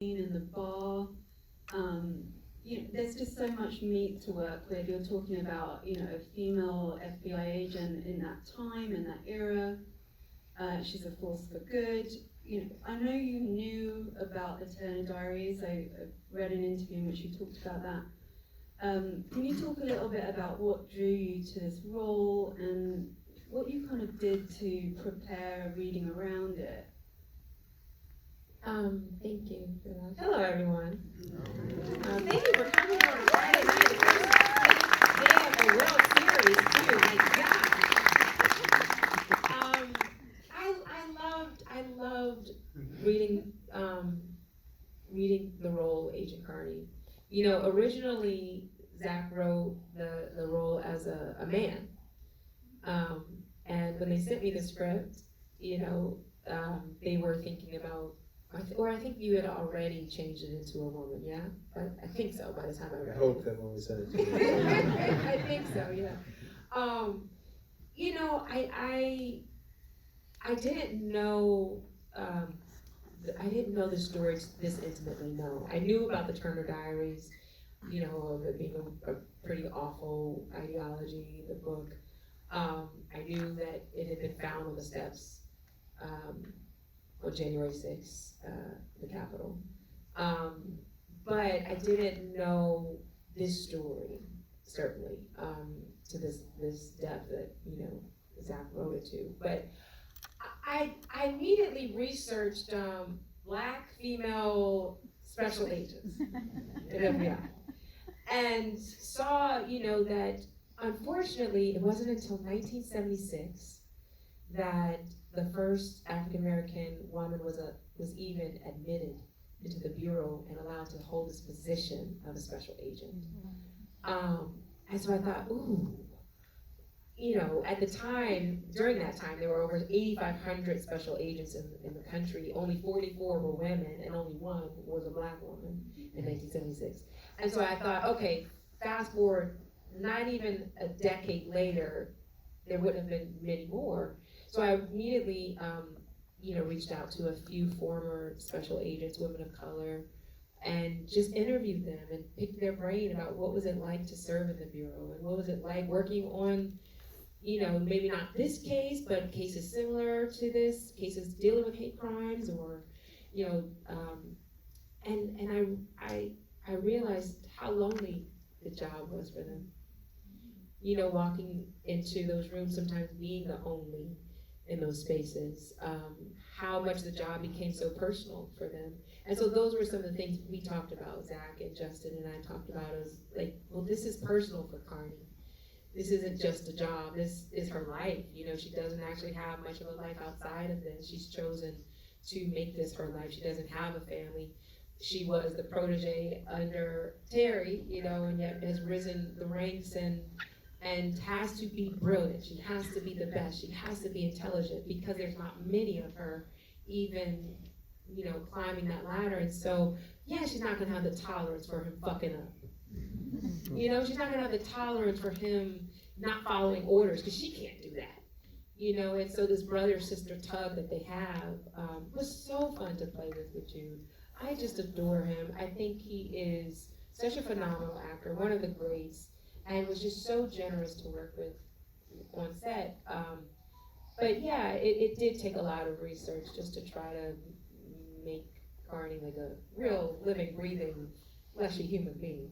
in the bar. There's just so much meat to work with. You're talking about, a female FBI agent in that time, in that era. She's a force for good. I know you knew about the Turner Diaries. I read an interview in which you talked about that. Can you talk a little bit about what drew you to this role and what you kind of did to prepare reading around it? Thank you for that. Hello, everyone. Thank you for coming on Friday night. They have a World Series too. Like, yeah. I loved reading the role Agent Carney. Originally Zach wrote the role as a man, and when they sent me the script, they were thinking about. I think you had already changed it into a woman, yeah? I think so by the time I read it. I hope that when we sent it to you. I think so, yeah. I didn't know, I didn't know the story this intimately, no. I knew about the Turner Diaries, of it being a pretty awful ideology, the book. I knew that it had been found on the steps on January 6th, the Capitol. But I didn't know this story, certainly, to this depth that, Zach wrote it to. But I immediately researched Black female special agents at FBI and saw, that unfortunately it wasn't until 1976 that the first African American woman was even admitted into the bureau and allowed to hold this position of a special agent. And so I thought, ooh, at the time, during that time, there were over 8,500 special agents in the country. Only 44 were women, and only one was a Black woman in 1976. And so I thought, okay, fast forward, not even a decade later, there wouldn't have been many more. So I immediately, reached out to a few former special agents, women of color, and just interviewed them and picked their brain about what was it like to serve in the Bureau and what was it like working on, maybe not this case, but cases similar to this, cases dealing with hate crimes or, and I realized how lonely the job was for them. Walking into those rooms, sometimes being the only in those spaces, how much the job became so personal for them. And so those were some of the things we talked about, Zach and Justin and I talked about, as like, well, this is personal for Carney. This isn't just a job, this is her life. She doesn't actually have much of a life outside of this. She's chosen to make this her life. She doesn't have a family. She was the protege under Terry, and yet has risen the ranks and has to be brilliant. She has to be the best. She has to be intelligent because there's not many of her even, climbing that ladder. And so, yeah, she's not gonna have the tolerance for him fucking up. She's not gonna have the tolerance for him not following orders because she can't do that. And so this brother-sister tug that they have was so fun to play with Jude. I just adore him. I think he is such a phenomenal actor, one of the greats, and was just so generous to work with on set. But yeah, it did take a lot of research just to try to make Carney like a real living, breathing, fleshy human being.